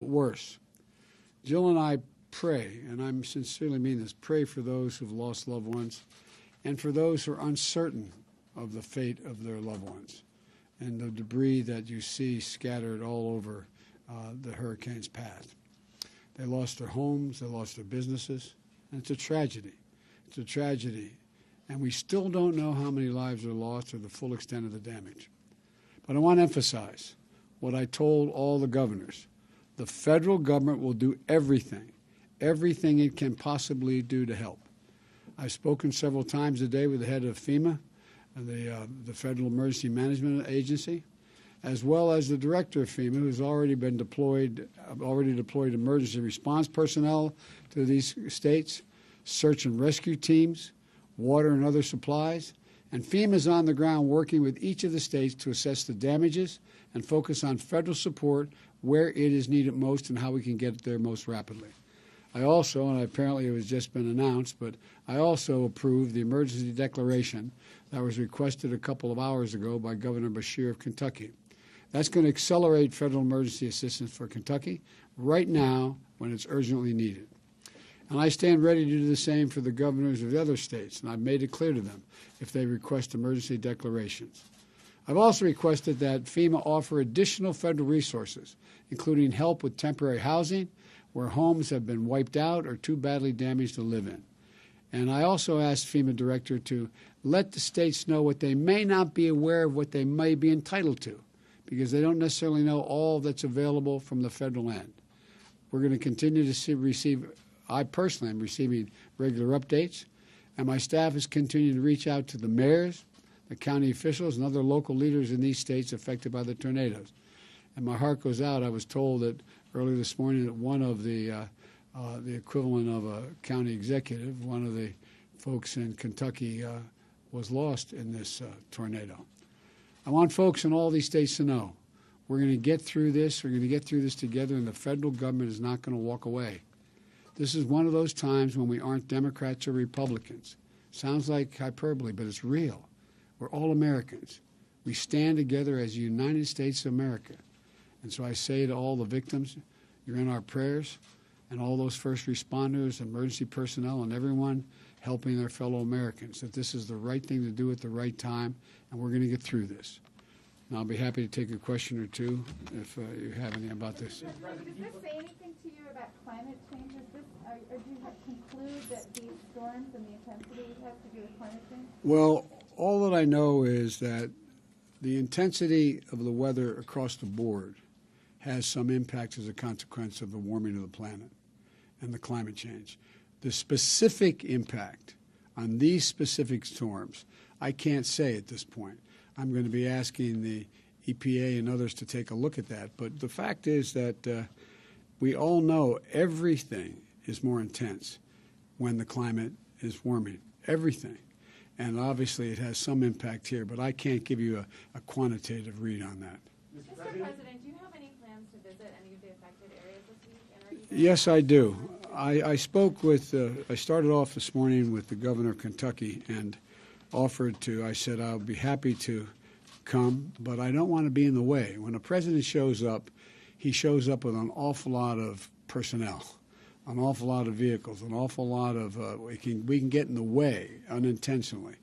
worse. Jill and I pray, and I sincerely mean this, pray for those who've lost loved ones and for those who are uncertain of the fate of their loved ones and the debris that you see scattered all over the hurricane's path. They lost their homes, they lost their businesses, and it's a tragedy. It's a tragedy. And we still don't know how many lives are lost or the full extent of the damage. But I want to emphasize what I told all the governors. The federal government will do everything it can possibly do to help. I've spoken several times a day with the head of FEMA, the Federal Emergency Management Agency, as well as the director of FEMA, who's already deployed emergency response personnel to these states, search and rescue teams, water and other supplies. And FEMA is on the ground working with each of the states to assess the damages and focus on federal support where it is needed most and how we can get it there most rapidly. I also, and apparently it has just been announced, but I also approved the emergency declaration that was requested a couple of hours ago by Governor Beshear of Kentucky. That's going to accelerate federal emergency assistance for Kentucky right now when it's urgently needed. And I stand ready to do the same for the governors of the other states, and I've made it clear to them if they request emergency declarations. I've also requested that FEMA offer additional federal resources, including help with temporary housing where homes have been wiped out or too badly damaged to live in. And I also asked FEMA director to let the states know what they may not be aware of, what they may be entitled to, because they don't necessarily know all that's available from the federal end. We're going to continue to receive, I personally am receiving regular updates, and my staff is continuing to reach out to the mayors, the county officials, and other local leaders in these states affected by the tornadoes. And my heart goes out. I was told that earlier this morning that one of the equivalent of a county executive, one of the folks in Kentucky, was lost in this tornado. I want folks in all these states to know we're going to get through this. We're going to get through this together, and the federal government is not going to walk away. This is one of those times when we aren't Democrats or Republicans. Sounds like hyperbole, but it's real. We're all Americans. We stand together as the United States of America. And so I say to all the victims, you're in our prayers, and all those first responders, emergency personnel, and everyone helping their fellow Americans, that this is the right thing to do at the right time, and we're going to get through this. And I'll be happy to take a question or two if you have any about this. Does this say anything to you about climate change? Or do you conclude that these storms and the intensity have to do with climate change? Well, all that I know is that the intensity of the weather across the board has some impact as a consequence of the warming of the planet and the climate change. The specific impact on these specific storms, I can't say at this point. I'm going to be asking the EPA and others to take a look at that. But the fact is that we all know everything is more intense when the climate is warming, everything. And obviously it has some impact here, but I can't give you a quantitative read on that. Mr. President, do you have any plans to visit any of the affected areas this week? Yes, I do. I spoke with, I started off this morning with the governor of Kentucky and offered to, I said, I'll be happy to come, but I don't want to be in the way. When a president shows up, he shows up with an awful lot of personnel, an awful lot of vehicles, an awful lot of, we can get in the way unintentionally.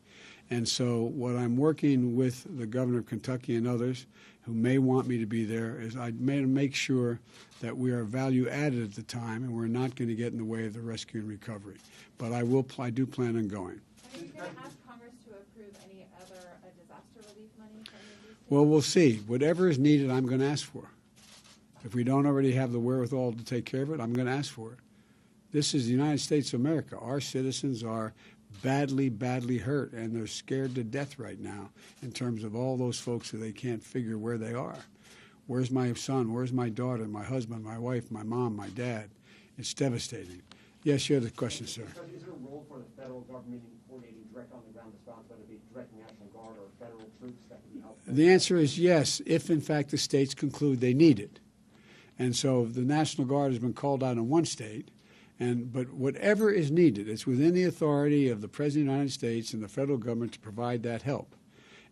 And so what I'm working with the governor of Kentucky and others who may want me to be there is I make sure that we are value added at the time and we're not going to get in the way of the rescue and recovery. But I do plan on going. Are you going to ask Congress to approve any other disaster relief money for any of these states? Well, we'll see. Whatever is needed, I'm going to ask for. If we don't already have the wherewithal to take care of it, I'm going to ask for it. This is the United States of America. Our citizens are badly, badly hurt, and they're scared to death right now in terms of all those folks who they can't figure where they are. Where's my son? Where's my daughter, my husband, my wife, my mom, my dad? It's devastating. Yes, you had a question, sir. Is there a role for the federal government in coordinating direct on-the-ground response, whether it be direct National Guard or federal troops that can be helpful? The answer is yes, if in fact the states conclude they need it. And so the National Guard has been called out in one state, but whatever is needed, it's within the authority of the President of the United States and the federal government to provide that help.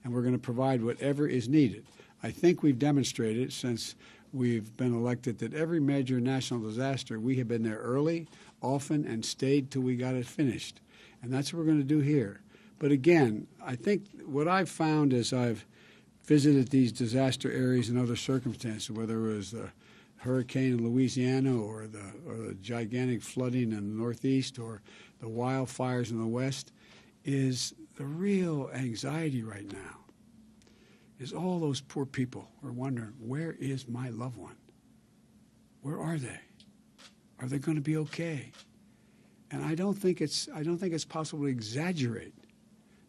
And we're going to provide whatever is needed. I think we've demonstrated since we've been elected that every major national disaster, we have been there early, often, and stayed till we got it finished. And that's what we're going to do here. But again, I think what I've found as I've visited these disaster areas in other circumstances, whether it was the hurricane in Louisiana or the gigantic flooding in the Northeast or the wildfires in the West, is the real anxiety right now is all those poor people are wondering, where is my loved one? Where are they? Are they going to be okay? And I don't think it's possible to exaggerate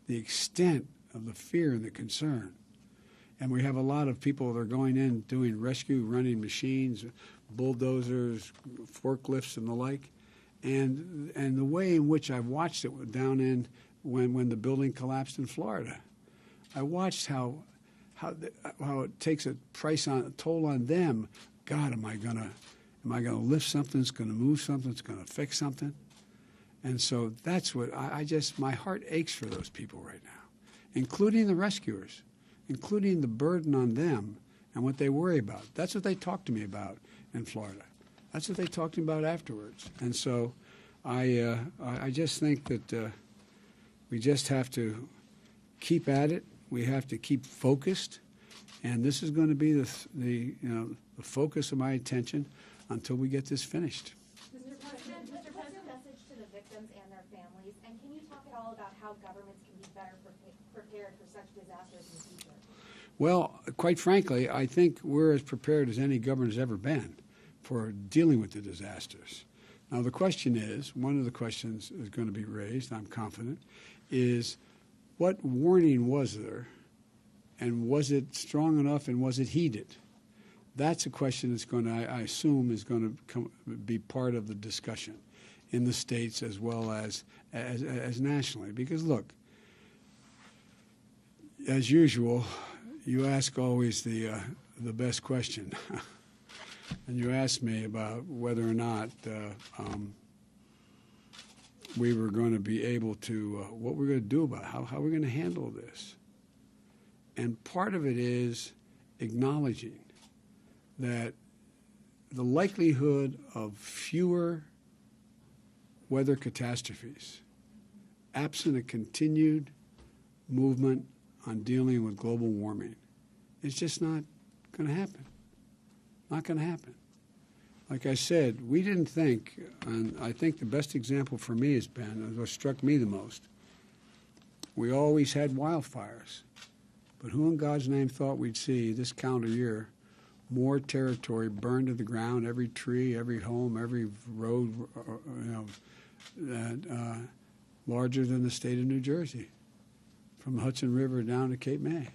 the extent of the fear and the concern. And we have a lot of people that are going in doing rescue, running machines, bulldozers, forklifts, and the like. And the way in which I've watched it down in when the building collapsed in Florida, I watched how it takes a toll on them. God, am I gonna lift something? It's gonna move something. It's gonna fix something. And so that's what my heart aches for those people right now, including the rescuers, including the burden on them and what they worry about. That's what they talk to me about in Florida. That's what they talked to me about afterwards. And so I just think that we just have to keep at it. We have to keep focused. And this is going to be the focus of my attention until we get this finished. Mr. President, what's your message to the victims and their families? And can you talk at all about how governments can be better prepared for such disasters in the future? Well, quite frankly, I think we're as prepared as any government has ever been for dealing with the disasters. Now, the question is, one of the questions is going to be raised, I'm confident, is what warning was there, and was it strong enough, and was it heeded? That's a question that's going to, I assume, is going to be part of the discussion in the states as well as nationally. Because, look, as usual, you ask always the best question. And you asked me about whether or not we were going to be able to, what we're going to do about it, how we're going to handle this. And part of it is acknowledging that the likelihood of fewer weather catastrophes, absent a continued movement on dealing with global warming, is just not going to happen. Not going to happen. Like I said, we didn't think, and I think the best example for me has been, and what struck me the most, we always had wildfires. But who in God's name thought we'd see this calendar year more territory burned to the ground, every tree, every home, every road, larger than the state of New Jersey, from the Hudson River down to Cape May.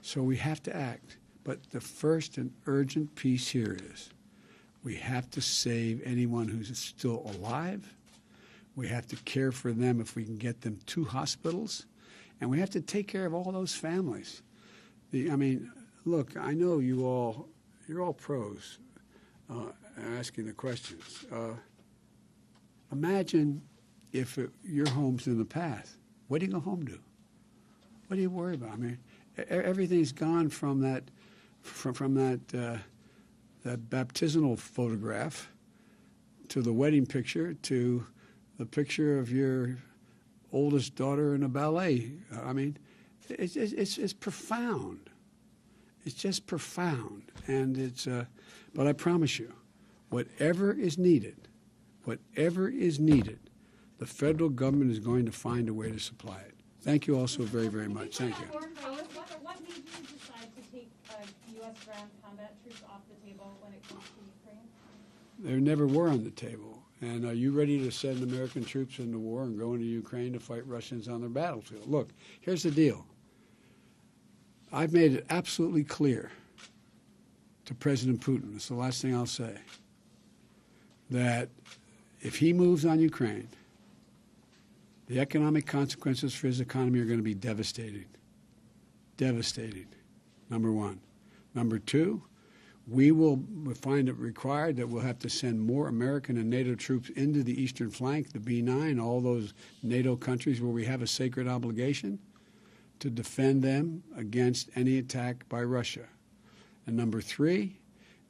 So we have to act. But the first and urgent piece here is we have to save anyone who's still alive. We have to care for them if we can get them to hospitals. And we have to take care of all those families. Look, I know you're all pros asking the questions. Imagine if your home's in the path. What do you go home to? What do you worry about? I mean, everything's gone from that baptismal photograph to the wedding picture to the picture of your oldest daughter in a ballet. I mean, it's profound. It's just profound, and but I promise you, whatever is needed, the federal government is going to find a way to supply it. Thank you all so very, very much. Thank you. What made you decide to take U.S. ground combat troops off the table when it comes to Ukraine? They never were on the table. And are you ready to send American troops into war and go into Ukraine to fight Russians on their battlefield? Look, here's the deal. I've made it absolutely clear to President Putin, it's the last thing I'll say, that if he moves on Ukraine, the economic consequences for his economy are going to be devastating. Devastating, number one. Number two, we will find it required that we'll have to send more American and NATO troops into the eastern flank, the B9, all those NATO countries where we have a sacred obligation to defend them against any attack by Russia. And number three,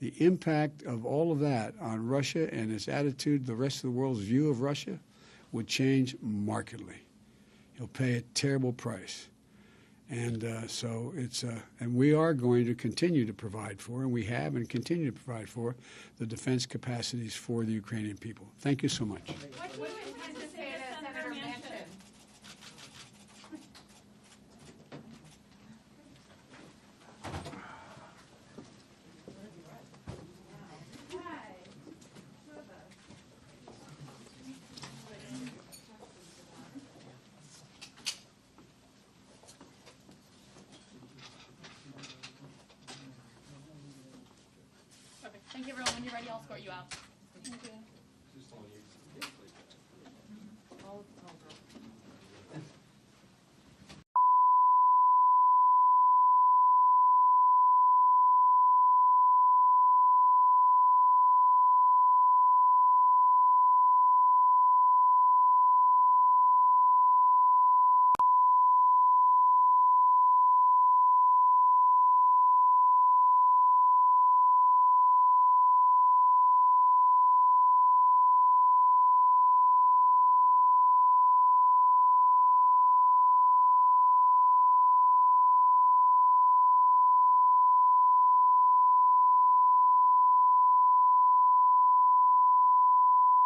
the impact of all of that on Russia and its attitude, the rest of the world's view of Russia, would change markedly. He'll pay a terrible price. And so it's, and we are going to continue to provide for, and we have and continue to provide for, the defense capacities for the Ukrainian people. Thank you so much. What do you intend to say to Senator Manchin? Perfect. Thank you, everyone. When you're ready, I'll escort you out. Thank you. Just on you.